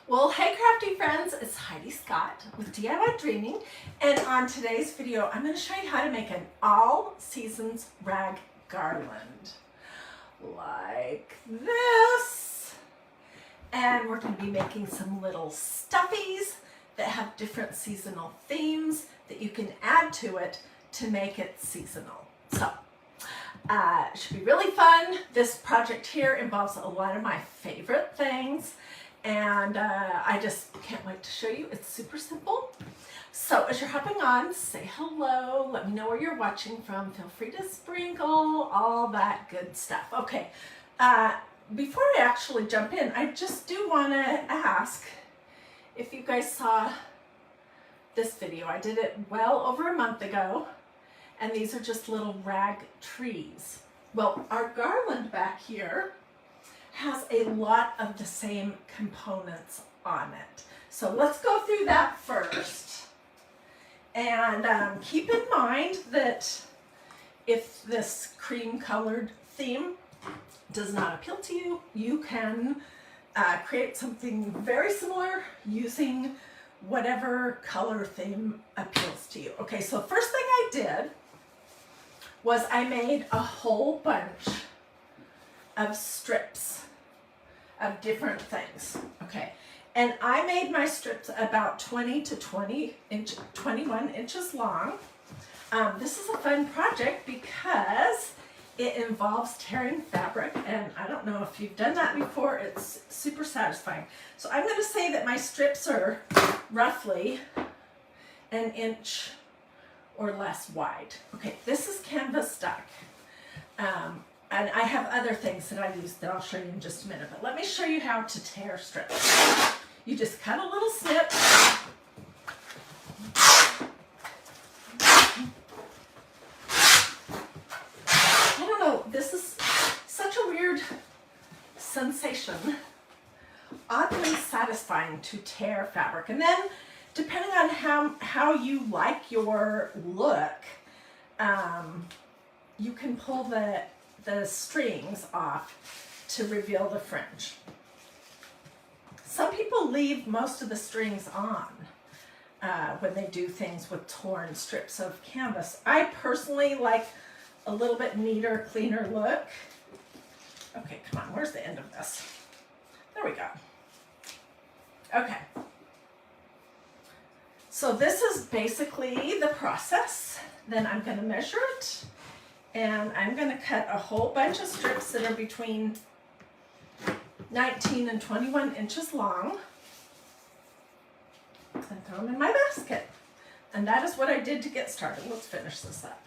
Well, hey crafty friends, it's Hiedi Scott with DiyDreaming, and on today's video I'm going to show you how to make an all seasons rag garland like this. And we're going to be making some little stuffies that have different seasonal themes that you can add to it to make it seasonal. So it should be really fun. This project here involves a lot of my favorite things. And I just can't wait to show you. It's super simple. So as you're hopping on, say hello. Let me know where you're watching from. Feel free to sprinkle, all that good stuff. Okay, before I actually jump in, I just do want to ask if you guys saw this video. I did it well over a month ago, and these are just little rag trees. Well, our garland back here has a lot of the same components on it. So let's go through that first. And keep in mind that if this cream colored theme does not appeal to you, you can create something very similar using whatever color theme appeals to you. Okay, so first thing I did was I made a whole bunch of strips of different things. Okay, and I made my strips about 20 to 21 inches long. This is a fun project because it involves tearing fabric, and I don't know if you've done that before. It's super satisfying. So I'm going to say that my strips are roughly an inch or less wide. Okay, this is canvas stuck. And I have other things that I use that I'll show you in just a minute. But let me show you how to tear strips. You just cut a little snip. I don't know, this is such a weird sensation. Oddly satisfying to tear fabric. And then, depending on how you like your look, you can pull the strings off to reveal the fringe. Some people leave most of the strings on when they do things with torn strips of canvas. I personally like a little bit neater, cleaner look. Okay, come on, where's the end of this? There we go. Okay. So this is basically the process. Then I'm going to measure it. And I'm going to cut a whole bunch of strips that are between 19 and 21 inches long and throw them in my basket. And that is what I did to get started. Let's finish this up.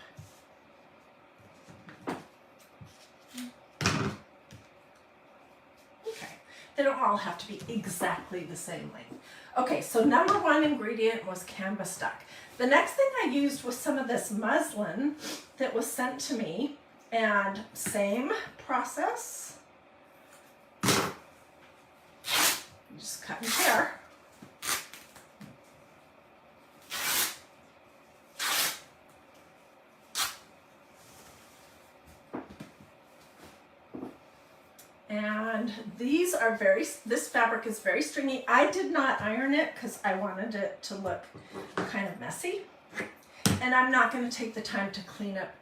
Okay, they don't all have to be exactly the same length. Okay, so number one ingredient was canvas duck. The next thing I used was some of this muslin that was sent to me, and same process. Just cut and tear. And these are this fabric is very stringy. I did not iron it because I wanted it to look kind of messy. And I'm not going to take the time to clean up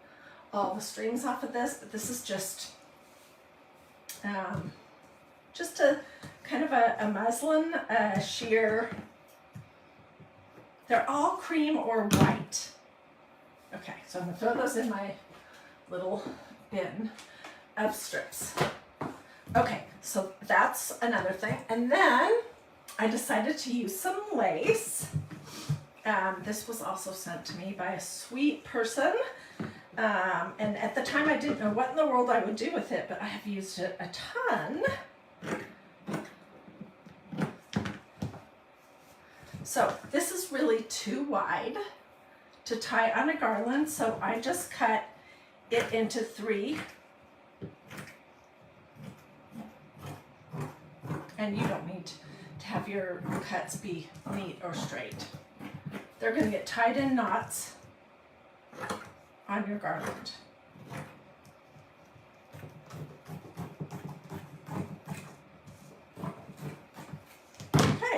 all the strings off of this, but this is just a kind of a muslin sheer. They're all cream or white. Okay, so I'm going to throw those in my little bin of strips. Okay, so that's another thing. And then I decided to use some lace. This was also sent to me by a sweet person. And at the time I didn't know what in the world I would do with it, but I have used it a ton. So this is really too wide to tie on a garland, so I just cut it into 3. And you don't need to have your cuts be neat or straight. They're going to get tied in knots on your garland.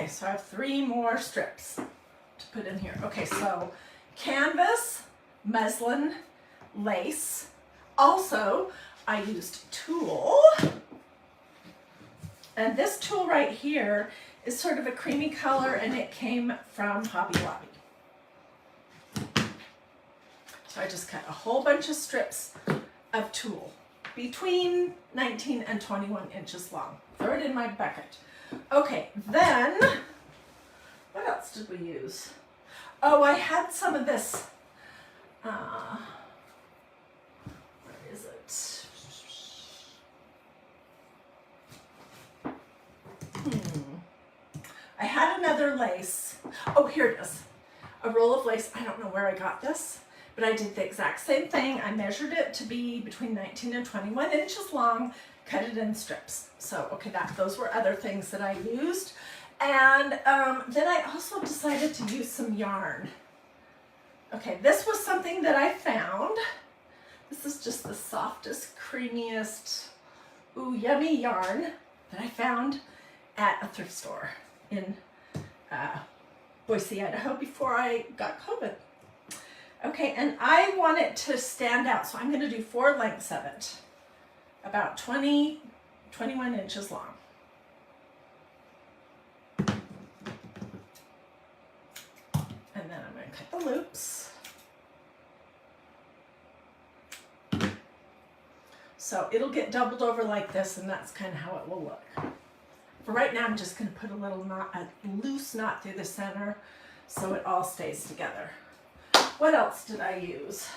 Okay, so I have 3 more strips to put in here. Okay, so canvas, muslin, lace. Also, I used tulle. And this tulle right here is sort of a creamy color, and it came from Hobby Lobby. So I just cut a whole bunch of strips of tulle between 19 and 21 inches long. Throw it in my bucket. Okay, then, what else did we use? Oh, I had some of this, where is it? I had another lace. Oh, here it is. A roll of lace. I don't know where I got this, but I did the exact same thing. I measured it to be between 19 and 21 inches long, cut it in strips. So, okay, those were other things that I used. And then I also decided to use some yarn. Okay, this was something that I found. This is just the softest, creamiest, ooh, yummy yarn that I found at a thrift store in Boise, Idaho before I got COVID. Okay, and I want it to stand out, so I'm going to do 4 lengths of it, about 20, 21 inches long. And then I'm going to cut the loops. So it'll get doubled over like this, and that's kind of how it will look. For right now, I'm just going to put a little knot, a loose knot through the center so it all stays together. What else did I use?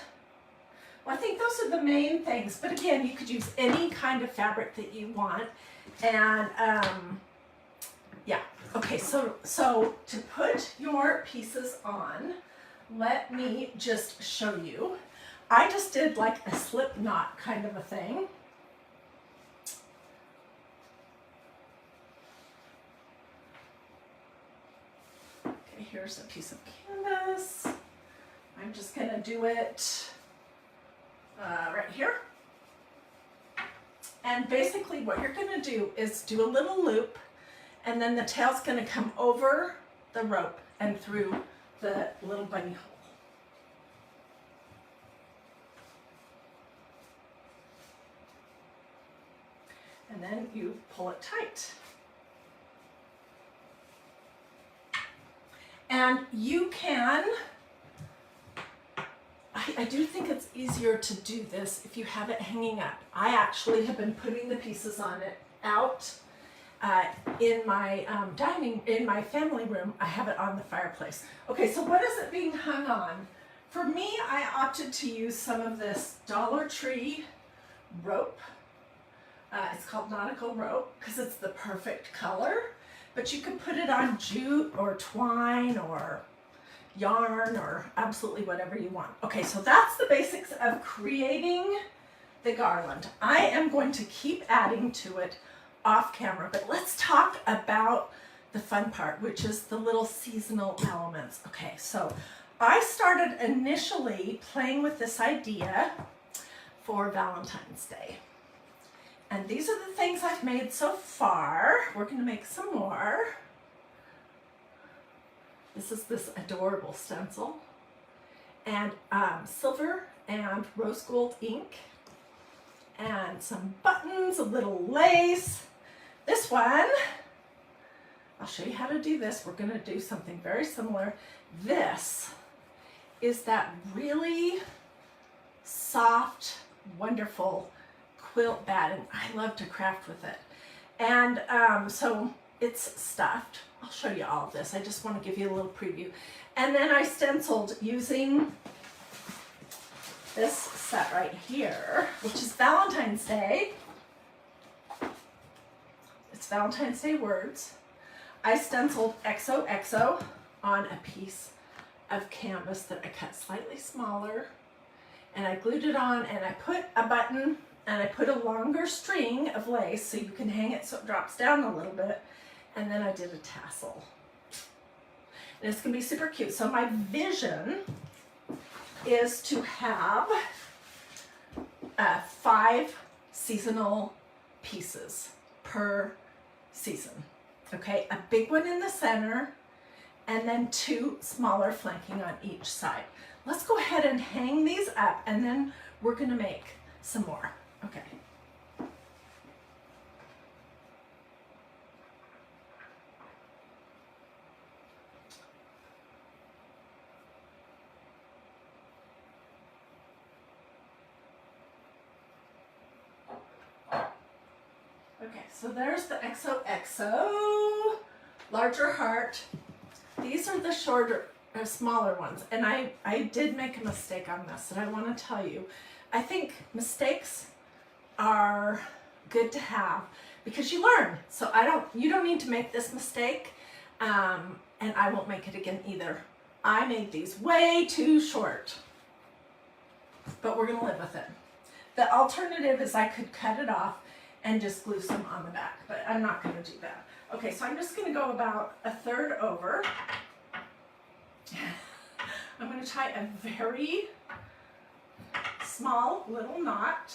Well, I think those are the main things, but again, you could use any kind of fabric that you want. And yeah, okay, so to put your pieces on, let me just show you. I just did like a slip knot kind of a thing. Okay, here's a piece of canvas. I'm just going to do it right here. And basically what you're going to do is do a little loop, and then the tail's going to come over the rope and through the little bunny hole. And then you pull it tight. And you can, I do think it's easier to do this if you have it hanging up. I actually have been putting the pieces on it out in my in my family room. I have it on the fireplace. Okay, so what is it being hung on? For me, I opted to use some of this Dollar Tree rope. It's called nautical rope because it's the perfect color, but you can put it on jute or twine or yarn or absolutely whatever you want. Okay, so that's the basics of creating the garland. I am going to keep adding to it off camera, but let's talk about the fun part, which is the little seasonal elements. Okay, so I started initially playing with this idea for Valentine's Day. And these are the things I've made so far. We're going to make some more. This is this adorable stencil. And silver and rose gold ink. And some buttons, a little lace. This one, I'll show you how to do this. We're going to do something very similar. This is that really soft, wonderful quilt batting. I love to craft with it. And so it's stuffed. I'll show you all of this. I just want to give you a little preview. And then I stenciled using this set right here, which is Valentine's Day. It's Valentine's Day words. I stenciled XOXO on a piece of canvas that I cut slightly smaller, and I glued it on, and I put a button, and I put a longer string of lace so you can hang it so it drops down a little bit, and then I did a tassel. And it's going to be super cute. So my vision is to have 5 seasonal pieces per season. Okay, a big one in the center, and then 2 smaller flanking on each side. Let's go ahead and hang these up, and then we're gonna make some more. Okay. Okay, so there's the XOXO, larger heart. These are the shorter, smaller ones, and I did make a mistake on this, and I want to tell you. I think mistakes are good to have because you learn. So you don't need to make this mistake, and I won't make it again either. I made these way too short, but we're gonna live with it. The alternative is I could cut it off and just glue some on the back, but I'm not gonna do that. Okay, so I'm just gonna go about 1/3 over. I'm gonna tie a very small little knot.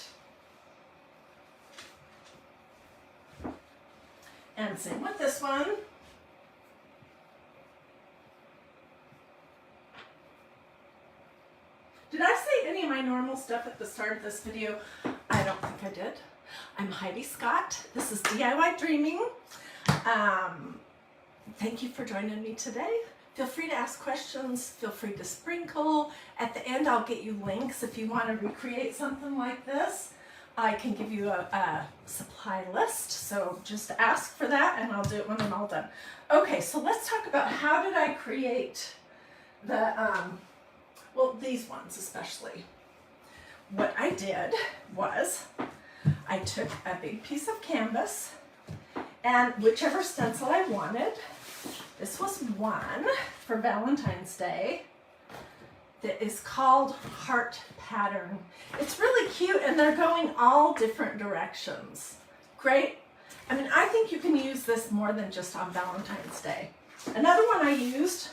And same with this one. Did I say any of my normal stuff at the start of this video? I don't think I did. I'm Hiedi Scott. This is DiyDreaming. Thank you for joining me today. Feel free to ask questions. Feel free to sprinkle. At the end, I'll get you links if you want to recreate something like this. I can give you a supply list, so just ask for that and I'll do it when I'm all done. Okay, so let's talk about how did I create the, well, these ones especially. What I did was I took a big piece of canvas and whichever stencil I wanted. This was one for Valentine's Day that is called Heart Pattern. It's really cute and they're going all different directions. Great. I mean, I think you can use this more than just on Valentine's Day. Another one I used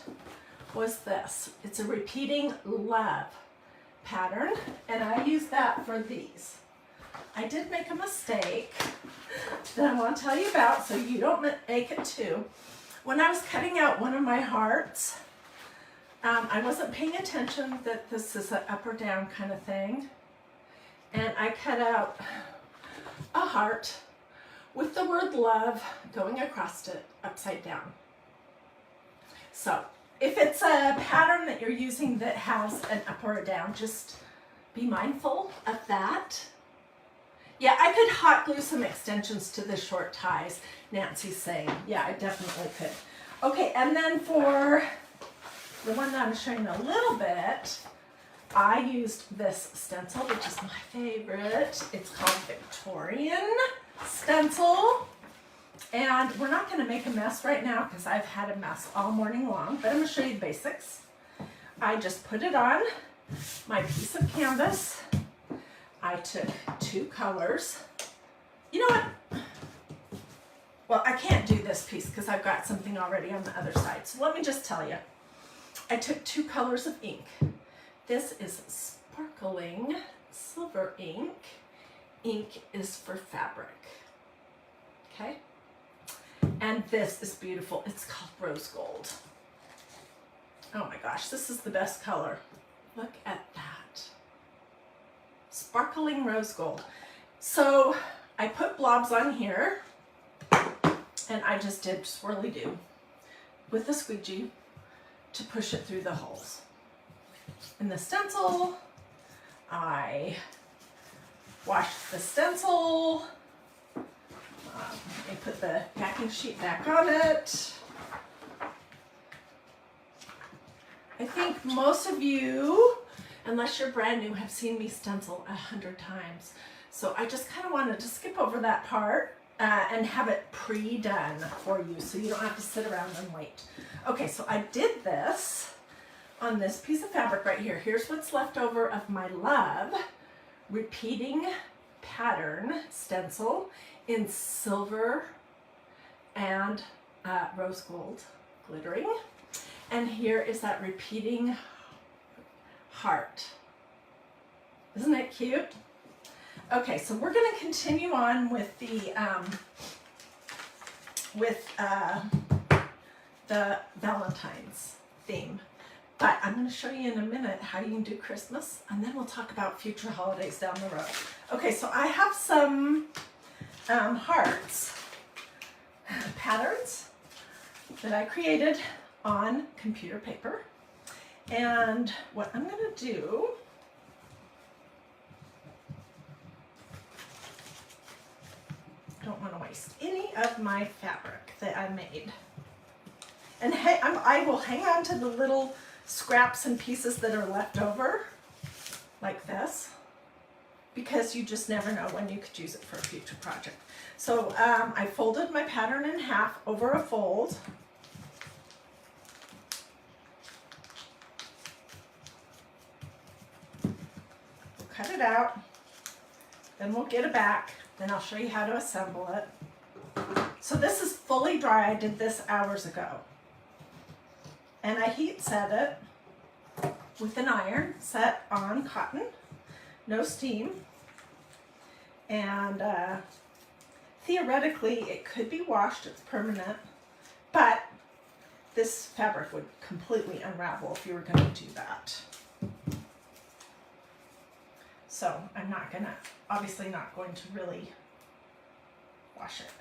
was this. It's a repeating love pattern and I used that for these. I did make a mistake that I want to tell you about so you don't make it too. When I was cutting out one of my hearts, I wasn't paying attention that this is an up or down kind of thing. And I cut out a heart with the word love going across it upside down. So if it's a pattern that you're using that has an up or a down, just be mindful of that. Yeah, I could hot glue some extensions to the short ties, Nancy's saying. Yeah, I definitely could. Okay, and then for the one that I'm showing a little bit, I used this stencil, which is my favorite. It's called Victorian stencil. And we're not going to make a mess right now because I've had a mess all morning long, but I'm going to show you the basics. I just put it on my piece of canvas. I took 2 colors. You know what? Well, I can't do this piece because I've got something already on the other side. So let me just tell you. I took 2 colors of ink. This is sparkling silver ink. Ink is for fabric. Okay? And this is beautiful. It's called rose gold. Oh my gosh, this is the best color. Look at that. Sparkling rose gold. So I put blobs on here and I just did swirly-do with the squeegee to push it through the holes. In the stencil, I washed the stencil. I put the packing sheet back on it. I think most of you, unless you're brand new, have seen me stencil 100 times. So I just kind of wanted to skip over that part and have it pre-done for you so you don't have to sit around and wait. Okay, so I did this on this piece of fabric right here. Here's what's left over of my love repeating pattern stencil in silver and rose gold glittering. And here is that repeating heart. Isn't it cute? Okay, so we're going to continue on with the with the Valentine's theme. But I'm going to show you in a minute how you can do Christmas, and then we'll talk about future holidays down the road. Okay, so I have some hearts patterns that I created on computer paper. And what I'm going to do, don't want to waste any of my fabric that I made. And hey, I will hang on to the little scraps and pieces that are left over, like this, because you just never know when you could use it for a future project. So I folded my pattern in half over a fold. We'll cut it out, then we'll get it back, then I'll show you how to assemble it. So this is fully dry. I did this hours ago. And I heat set it with an iron set on cotton, no steam. And theoretically it could be washed, it's permanent, but this fabric would completely unravel if you were going to do that. So I'm not gonna, obviously not going to really wash it.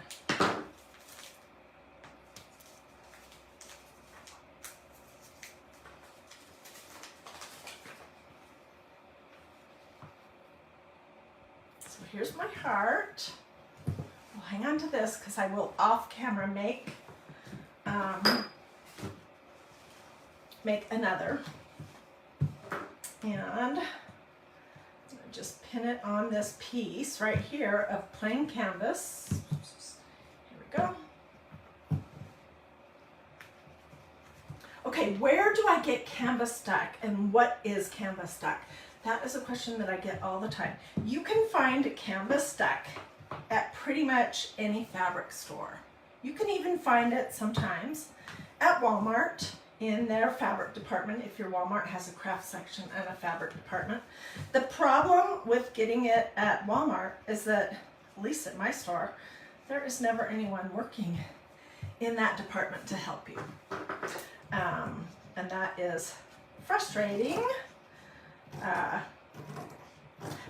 So here's my heart. I'll hang on to this because I will off camera make another. And just pin it on this piece right here of plain canvas. Here we go. Okay, where do I get canvas stuck and what is canvas stuck? That is a question that I get all the time. You can find canvas stuck at pretty much any fabric store. You can even find it sometimes at Walmart in their fabric department, if your Walmart has a craft section and a fabric department. The problem with getting it at Walmart is that, at least at my store, there is never anyone working in that department to help you. And that is frustrating.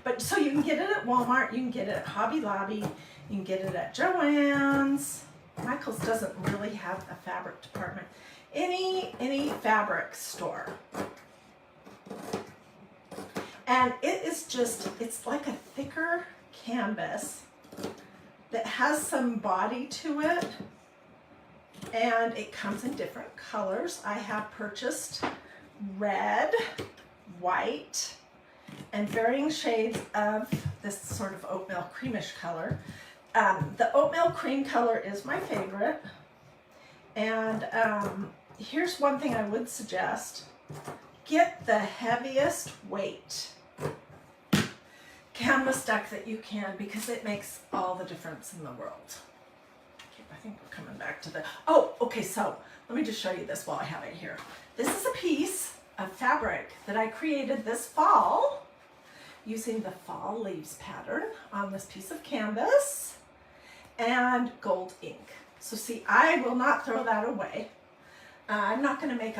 But so you can get it at Walmart, you can get it at Hobby Lobby, you can get it at Joann's. Michael's doesn't really have a fabric department. Any fabric store. And it is just, it's like a thicker canvas that has some body to it, and it comes in different colors. I have purchased red, white, and varying shades of this sort of oatmeal creamish color. The oatmeal cream color is my favorite. And here's one thing I would suggest. Get the heaviest weight canvas stuck that you can, because it makes all the difference in the world. Okay, I think we're coming back to the, oh, okay, so let me just show you this while I have it here. This is a piece of fabric that I created this fall using the fall leaves pattern on this piece of canvas and gold ink. So see, I will not throw that away. I'm not going to make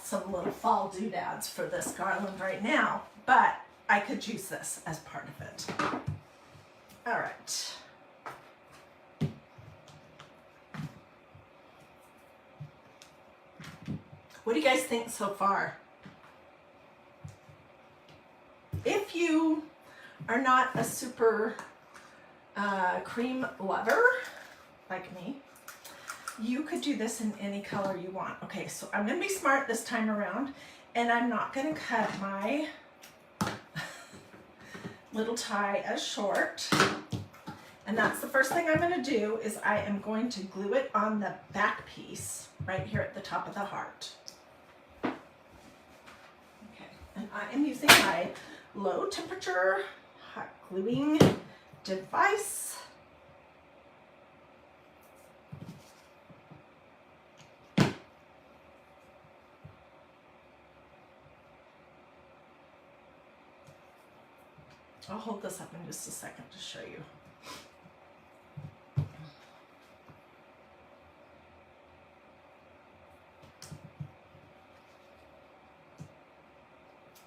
some little fall doodads for this garland right now, but I could use this as part of it. All right. What do you guys think so far? If you are not a super cream lover like me, you could do this in any color you want. Okay, so I'm going to be smart this time around, and I'm not going to cut my little tie as short. And that's the first thing I'm going to do, is I am going to glue it on the back piece right here at the top of the heart. Okay, and I am using my low temperature hot gluing device. I'll hold this up in just a second to show you.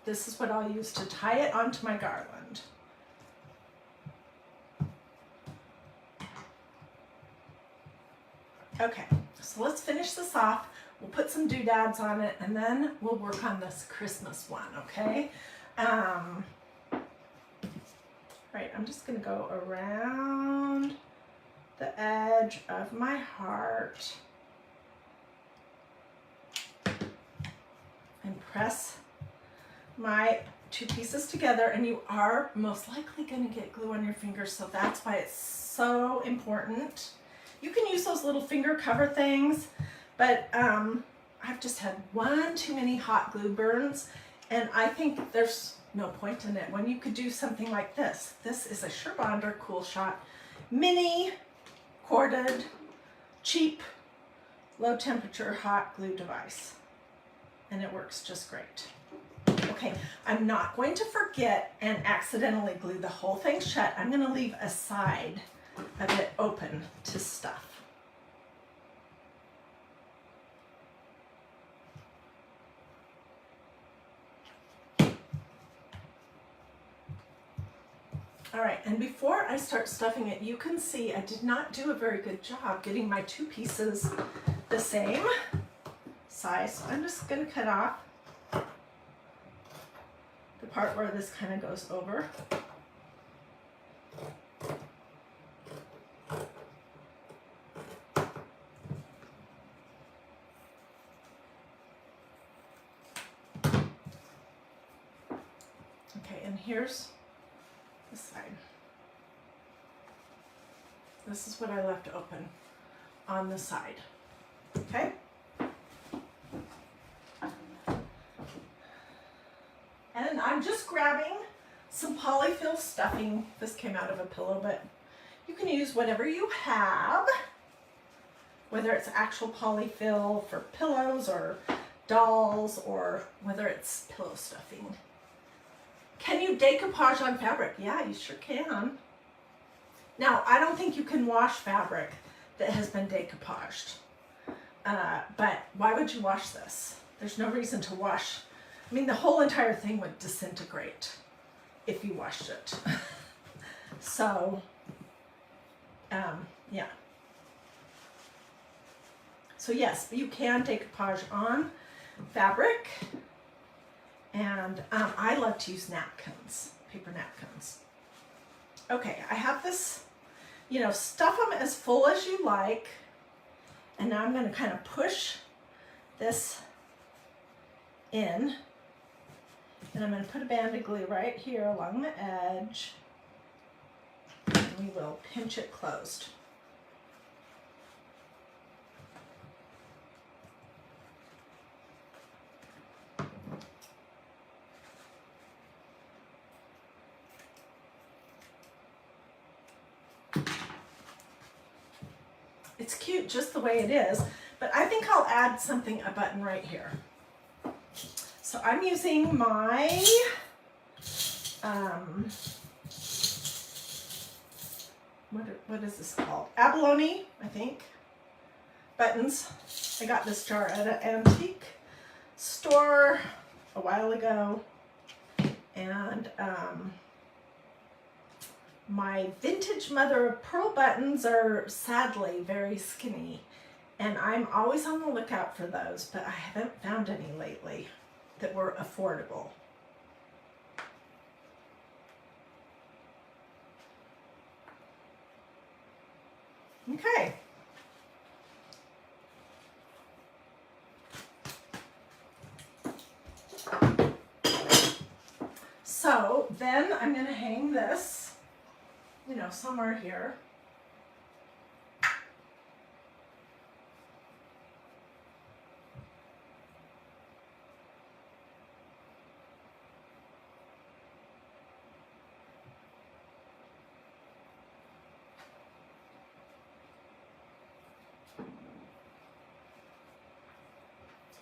this is what I'll use to tie it onto my garland. Okay, so let's finish this off. We'll put some doodads on it and then we'll work on this Christmas one, okay? Right, I'm just gonna go around the edge of my heart and press my two pieces together, and you are most likely going to get glue on your fingers, so that's why it's so important. You can use those little finger cover things, but I've just had one too many hot glue burns, and I think there's no point in it when you could do something like this. This is a Surebonder Cool Shot mini corded, cheap, low temperature hot glue device, and it works just great. Okay, I'm not going to forget and accidentally glue the whole thing shut. I'm going to leave a side of it open to stuff. All right, and before I start stuffing it, you can see I did not do a very good job getting my two pieces the same size. So I'm just going to cut off the part where this kind of goes over. Okay, and here's this side. This is what I left open on the side. Okay? And I'm just grabbing some polyfill stuffing. This came out of a pillow, but you can use whatever you have, whether it's actual polyfill for pillows or dolls, or whether it's pillow stuffing. Can you decoupage on fabric? Yeah, you sure can. Now, I don't think you can wash fabric that has been decoupaged, but why would you wash this? There's no reason to wash. I mean, the whole entire thing would disintegrate if you washed it. So, yeah. So yes, you can decoupage on fabric. And I love to use napkins, paper napkins. Okay, I have this, you know, stuff them as full as you like. And now I'm going to kind of push this in. And I'm going to put a band of glue right here along the edge. And we will pinch it closed. It's cute just the way it is, but I think I'll add something, a button right here. So I'm using my what is this called? Abalone, I think. Buttons. I got this jar at an antique store a while ago, and my vintage mother of pearl buttons are sadly very skinny, and I'm always on the lookout for those, but I haven't found any lately that were affordable. Okay. So then I'm going to hang this, you know, somewhere here.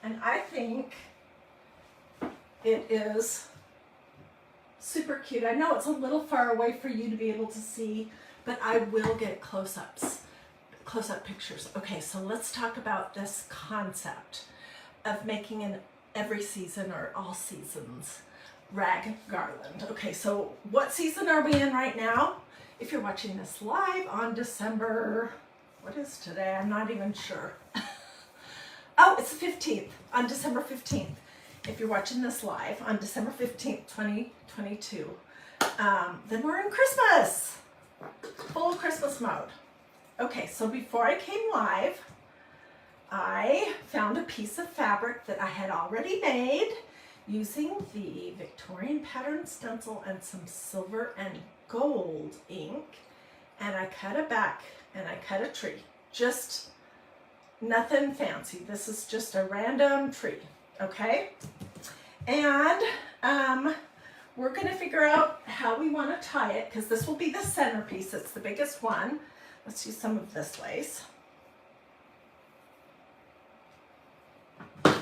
And I think it is super cute. I know it's a little far away for you to be able to see, but I will get close-ups, close-up pictures. Okay, so let's talk about this concept of making an every season or all seasons rag garland. Okay, so what season are we in right now? If you're watching this live on December, what is today? I'm not even sure. Oh, it's the 15th, on December 15th. If you're watching this live on December 15th, 2022, then we're in Christmas, full Christmas mode. Okay, so before I came live, I found a piece of fabric that I had already made using the Victorian pattern stencil and some silver and gold ink, and I cut it back and I cut a tree. Just nothing fancy. This is just a random tree, okay? And we're gonna figure out how we wanna tie it, because this will be the centerpiece. It's the biggest one. Let's use some of this lace. And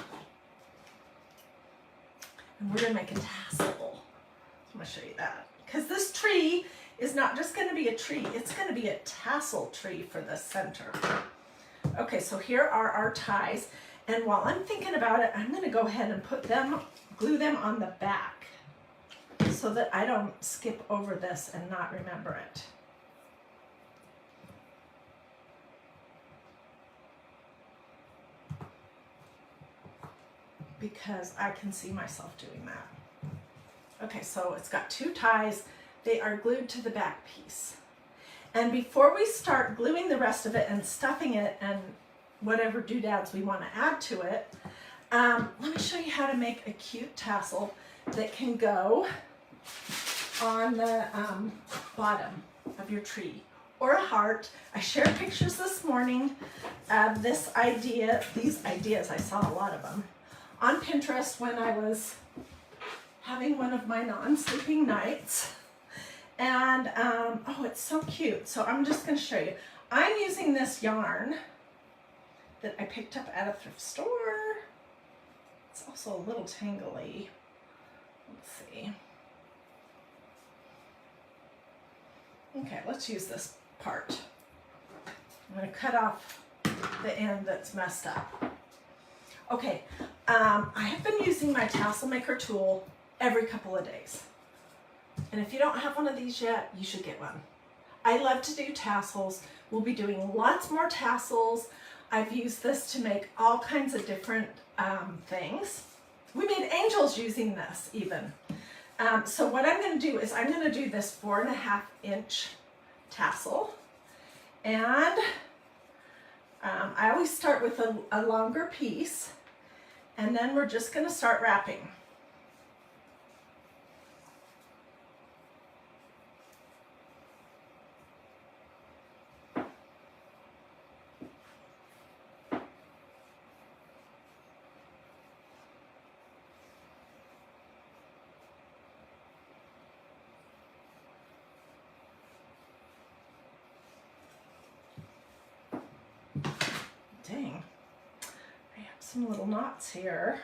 we're gonna make a tassel. I'm gonna show you that. Because this tree is not just gonna be a tree, it's gonna be a tassel tree for the center. Okay, so here are our ties. And while I'm thinking about it, I'm gonna go ahead and put them, glue them on the back so that I don't skip over this and not remember it. Because I can see myself doing that. Okay, so it's got two ties. They are glued to the back piece. And before we start gluing the rest of it and stuffing it and whatever doodads we want to add to it, let me show you how to make a cute tassel that can go on the bottom of your tree, or a heart. I shared pictures this morning of these ideas, I saw a lot of them, on Pinterest when I was having one of my non-sleeping nights. And, oh, it's so cute. So I'm just gonna show you. I'm using this yarn that I picked up at a thrift store. It's also a little tangly. Let's see. Okay, let's use this part. I'm gonna cut off the end that's messed up. Okay, I have been using my tassel maker tool every couple of days. And if you don't have one of these yet, you should get one. I love to do tassels. We'll be doing lots more tassels. I've used this to make all kinds of different things. We made angels using this even. So what I'm gonna do is I'm gonna do this 4.5 inch tassel. And I always start with a longer piece, and then we're just gonna start wrapping. Dang, I have some little knots here.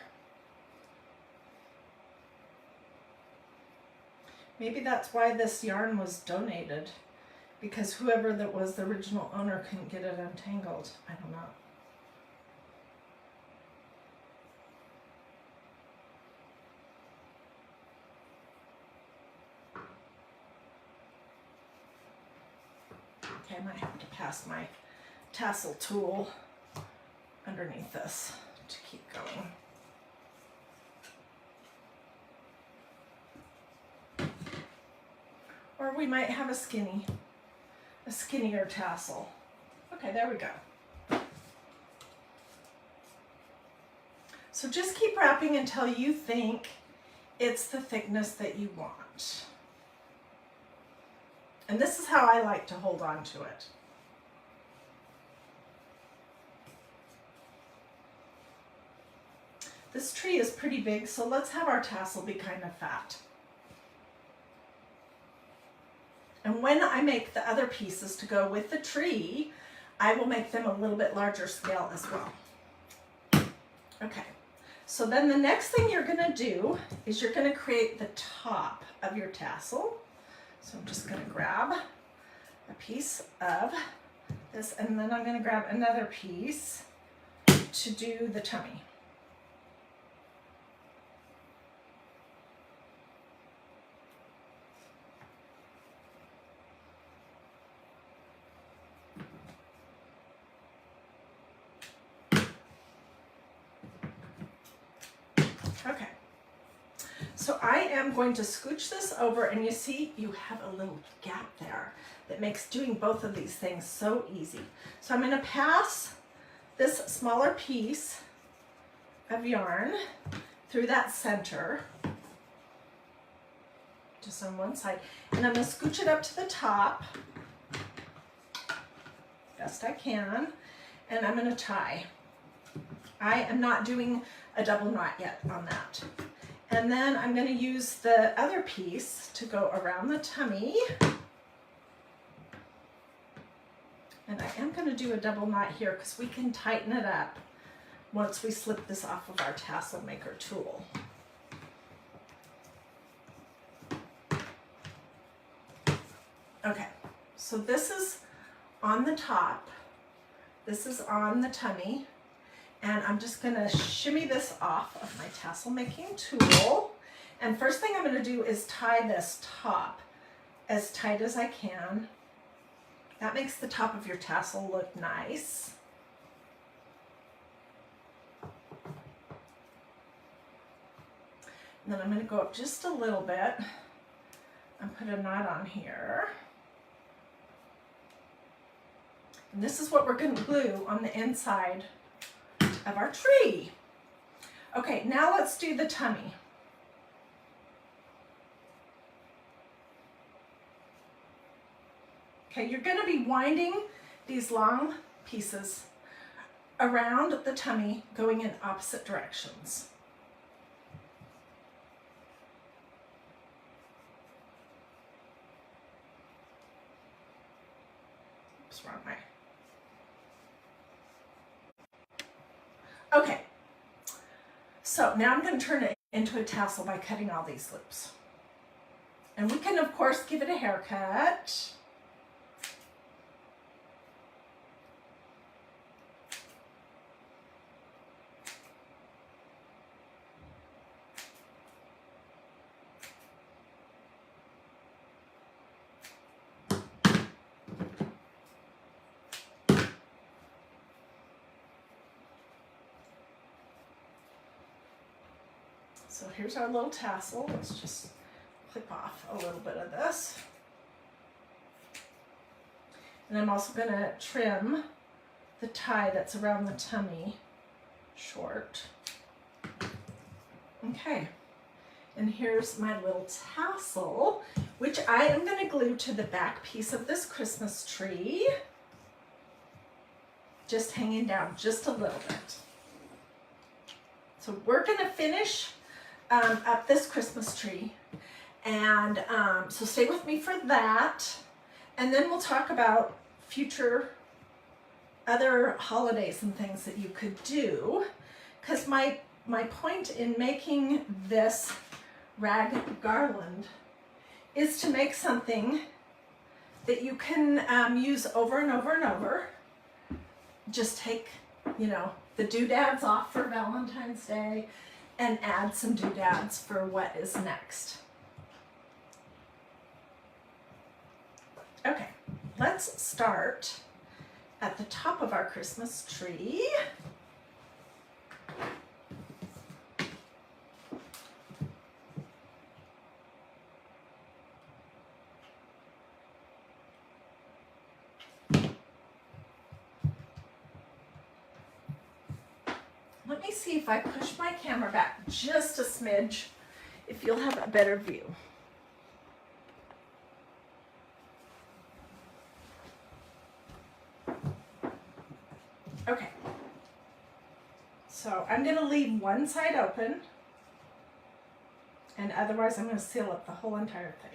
Maybe that's why this yarn was donated, because whoever that was the original owner couldn't get it untangled. I don't know. Okay, I might have to pass my tassel tool underneath this to keep going. Or we might have a skinnier tassel. Okay, there we go. So just keep wrapping until you think it's the thickness that you want. And this is how I like to hold on to it. This tree is pretty big, so let's have our tassel be kind of fat. And when I make the other pieces to go with the tree, I will make them a little bit larger scale as well. Okay, so then the next thing you're gonna do is you're gonna create the top of your tassel. So I'm just gonna grab a piece of this, and then I'm gonna grab another piece to do the tummy. So I am going to scooch this over, and you see you have a little gap there that makes doing both of these things so easy. So I'm going to pass this smaller piece of yarn through that center, just on one side, and I'm going to scooch it up to the top best I can, and I'm going to tie. I am not doing a double knot yet on that. And then I'm going to use the other piece to go around the tummy. And I am going to do a double knot here because we can tighten it up once we slip this off of our tassel maker tool. Okay, so this is on the top, this is on the tummy, and I'm just going to shimmy this off of my tassel making tool. And first thing I'm going to do is tie this top as tight as I can. That makes the top of your tassel look nice. And then I'm going to go up just a little bit and put a knot on here. And this is what we're going to glue on the inside of our tree. Okay, now let's do the tummy. Okay, you're going to be winding these long pieces around the tummy, going in opposite directions. Oops, wrong way. Okay, so now I'm going to turn it into a tassel by cutting all these loops. And we can, of course, give it a haircut. So here's our little tassel. Let's just clip off a little bit of this. And I'm also going to trim the tie that's around the tummy short. Okay, and here's my little tassel, which I am going to glue to the back piece of this Christmas tree. Just hanging down just a little bit. So we're going to finish up this Christmas tree, and so stay with me for that, and then we'll talk about future other holidays and things that you could do, because my point in making this rag garland is to make something that you can use over and over and over. Just take, you know, the doodads off for Valentine's Day and add some doodads for what is next. Okay, let's start at the top of our Christmas tree. Let me see if I push my camera back just a smidge, if you'll have a better view. Okay, so I'm going to leave one side open, and otherwise I'm going to seal up the whole entire thing.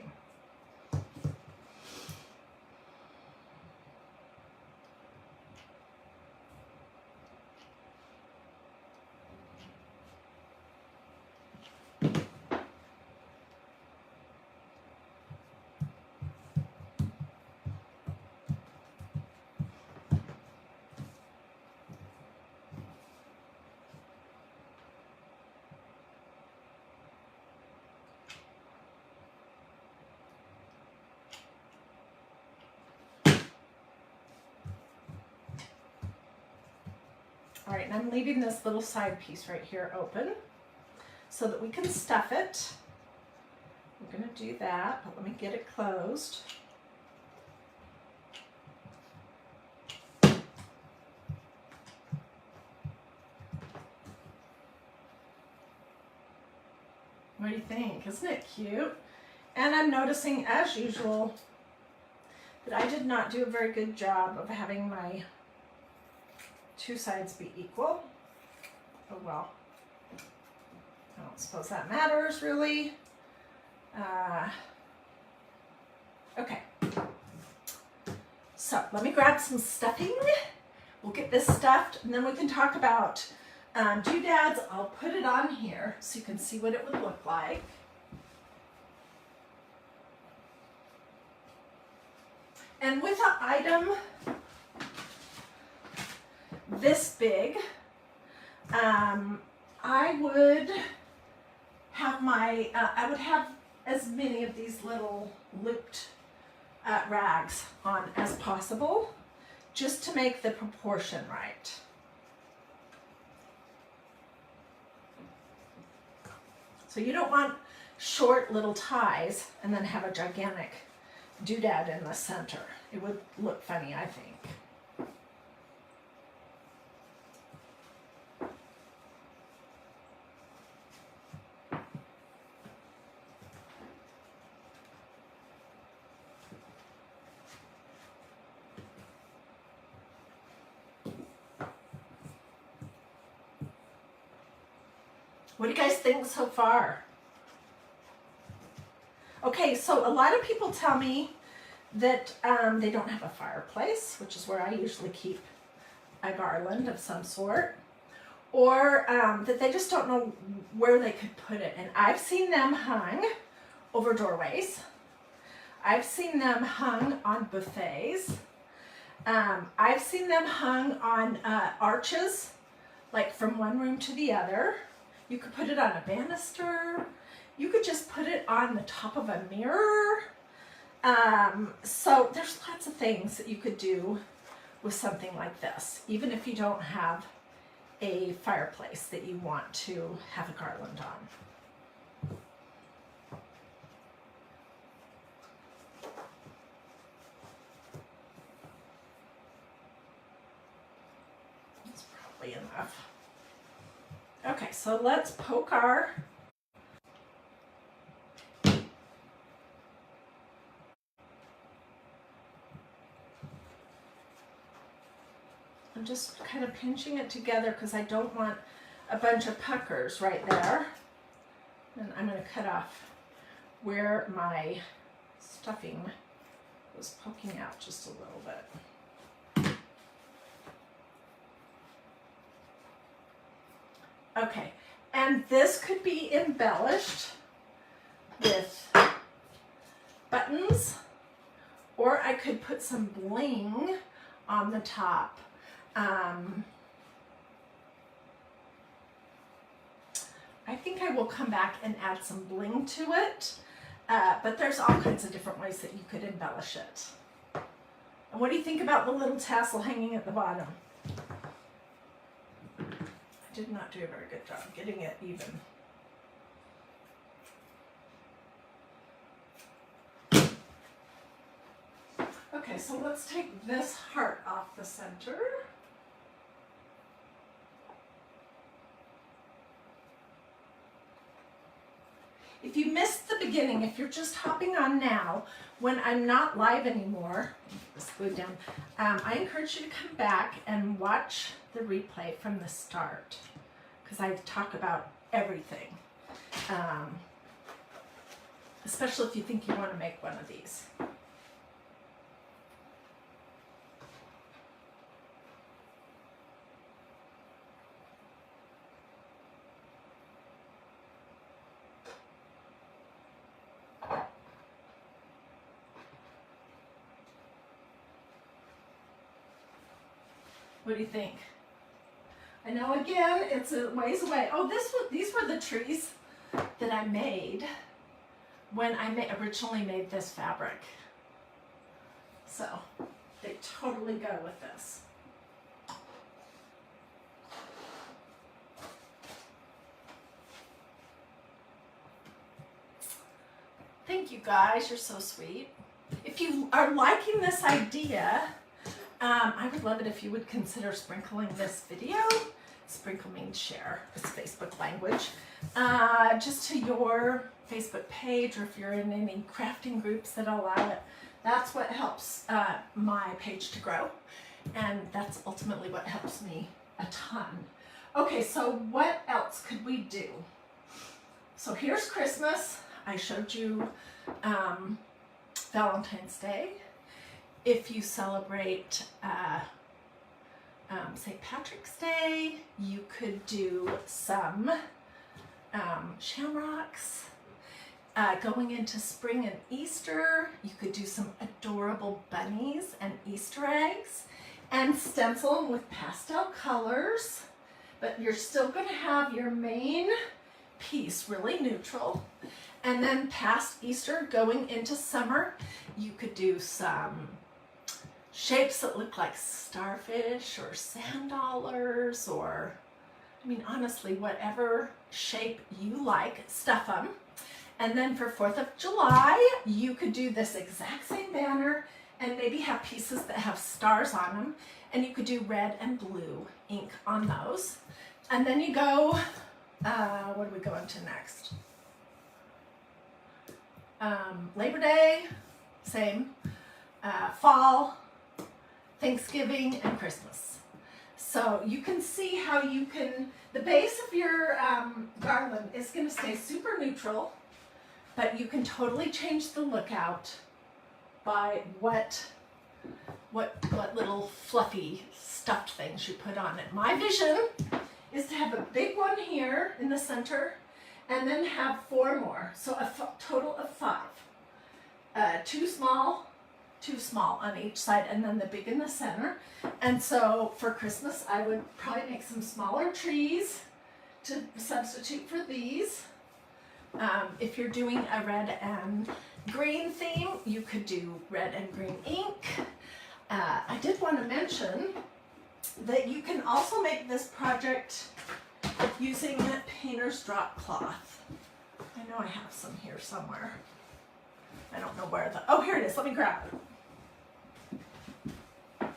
All right, and I'm leaving this little side piece right here open so that we can stuff it. we're going to do that, but let me get it closed. What do you think? Isn't it cute? And I'm noticing, as usual, that I did not do a very good job of having my two sides be equal. Oh well. I don't suppose that matters, really. Okay. So let me grab some stuffing. We'll get this stuffed, and then we can talk about doodads. I'll put it on here so you can see what it would look like. And with an item this big, I would have as many of these little looped rags on as possible, just to make the proportion right. So you don't want short little ties and then have a gigantic doodad in the center. It would look funny, I think. What do you guys think so far? Okay, so a lot of people tell me that they don't have a fireplace, which is where I usually keep a garland of some sort, or that they just don't know where they could put it. And I've seen them hung over doorways. I've seen them hung on buffets. I've seen them hung on arches, like from one room to the other. You could put it on a banister. You could just put it on the top of a mirror. So there's lots of things that you could do with something like this, even if you don't have a fireplace that you want to have a garland on. That's probably enough. Okay, so let's poke our I'm just kind of pinching it together because I don't want a bunch of puckers right there. And I'm going to cut off where my stuffing was poking out just a little bit. Okay, and this could be embellished with buttons, or I could put some bling on the top. I think I will come back and add some bling to it, but there's all kinds of different ways that you could embellish it. And what do you think about the little tassel hanging at the bottom? I did not do a very good job getting it even. Okay, so let's take this heart off the center. If you missed the beginning, if you're just hopping on now, when I'm not live anymore, this glued down, I encourage you to come back and watch the replay from the start, because I talk about everything, especially if you think you want to make one of these. What do you think? I know, again, it's a ways away. Oh, these were the trees that I made when I originally made this fabric. So they totally go with this. Thank you guys, you're so sweet. If you are liking this idea, I would love it if you would consider sprinkling this video. Sprinkle means share, it's Facebook language. Just to your Facebook page, or if you're in any crafting groups that allow it. That's what helps my page to grow, and that's ultimately what helps me a ton. Okay, so what else could we do? So here's Christmas. I showed you Valentine's Day. If you celebrate St. Patrick's Day, you could do some shamrocks. Going into spring and Easter, you could do some adorable bunnies and Easter eggs and stencil them with pastel colors, but you're still going to have your main piece really neutral. And then past Easter, going into summer, you could do some shapes that look like starfish or sand dollars, or, I mean, honestly, whatever shape you like, stuff them. And then for 4th of July, you could do this exact same banner and maybe have pieces that have stars on them, and you could do red and blue ink on those. And then you go, what are we going to next? Labor Day, same. Fall, Thanksgiving, and Christmas. So you can see how you can, the base of your garland is going to stay super neutral, but you can totally change the look out by what little fluffy stuffed things you put on it. My vision is to have a big one here in the center, and then have 4 more, so a total of 5. 2 small on each side, and then the big in the center. And so for Christmas, I would probably make some smaller trees to substitute for these. If you're doing a red and green theme, you could do red and green ink. I did want to mention that you can also make this project using painter's drop cloth. I know I have some here somewhere. I don't know where oh, here it is. Let me grab it.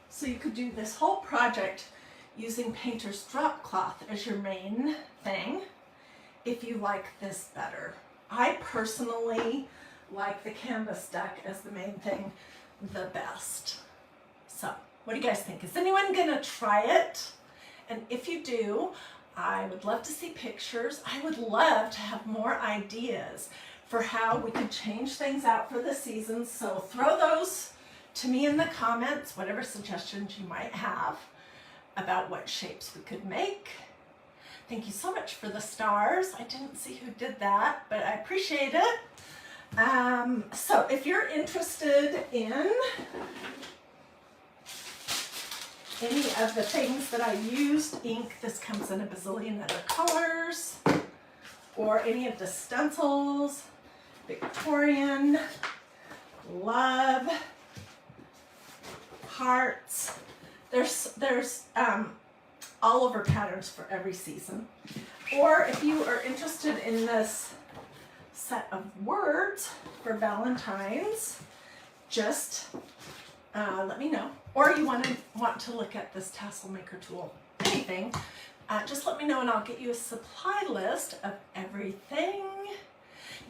So you could do this whole project using painter's drop cloth as your main thing, if you like this better. I personally like the canvas deck as the main thing the best. So what do you guys think? Is anyone gonna try it? And if you do, I would love to see pictures. I would love to have more ideas for how we could change things out for the season. So throw those to me in the comments, whatever suggestions you might have about what shapes we could make. Thank you so much for the stars. I didn't see who did that, but I appreciate it. So if you're interested in any of the things that I used, ink, this comes in a bazillion other colors, or any of the stencils, Victorian, love, hearts, there's all over patterns for every season. Or if you are interested in this set of words for Valentine's, just let me know. Or you want to look at this tassel maker tool, anything, just let me know and I'll get you a supply list of everything.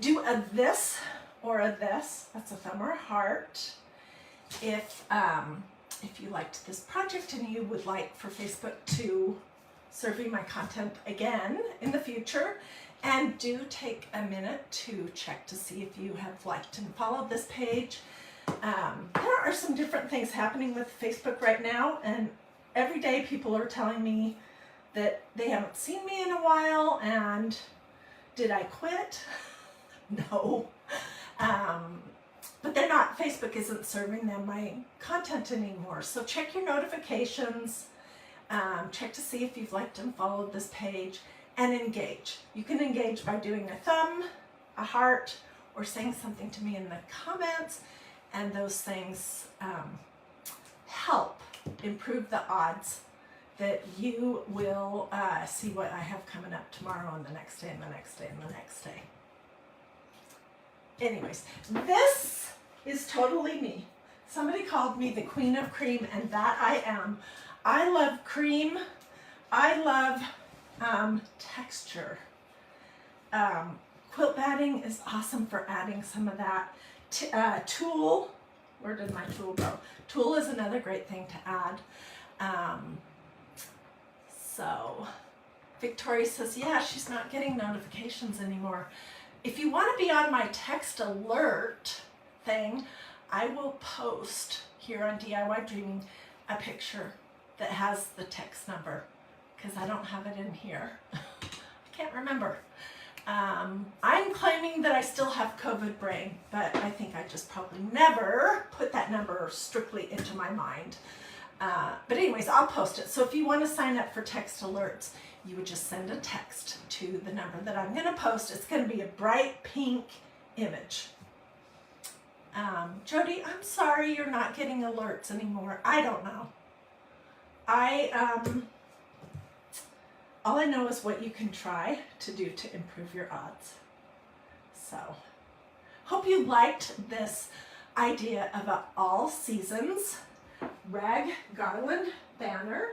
Do a this or a this, that's a thumb or a heart. If you liked this project and you would like for Facebook to serve you my content again in the future, and do take a minute to check to see if you have liked and followed this page. There are some different things happening with Facebook right now, and every day people are telling me that they haven't seen me in a while, and did I quit? No. But they're not, Facebook isn't serving them my content anymore. So check your notifications, check to see if you've liked and followed this page, and engage. You can engage by doing a thumb, a heart, or saying something to me in the comments, and those things help improve the odds that you will see what I have coming up tomorrow and the next day and the next day and the next day. Anyways, this is totally me. Somebody called me the Queen of Cream, and that I am. I love cream. I love texture. Quilt batting is awesome for adding some of that. Tulle, where did my tulle go? Tulle is another great thing to add. So Victoria says, yeah, she's not getting notifications anymore. If you want to be on my text alert thing, I will post here on DIY Dreaming a picture that has the text number, because I don't have it in here. I can't remember. I'm claiming that I still have COVID brain, but I think I just probably never put that number strictly into my mind. But anyways, I'll post it. So if you want to sign up for text alerts, you would just send a text to the number that I'm going to post. It's going to be a bright pink image. Jody, I'm sorry you're not getting alerts anymore. I don't know. All I know is what you can try to do to improve your odds. So, hope you liked this idea of an all seasons rag garland banner,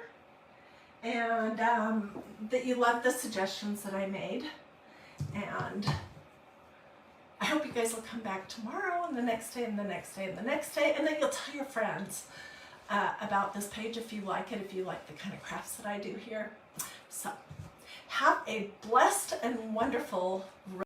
and that you love the suggestions that I made. And I hope you guys will come back tomorrow and the next day and the next day and the next day, and then you'll tell your friends about this page if you like it, if you like the kind of crafts that I do here. So have a blessed and wonderful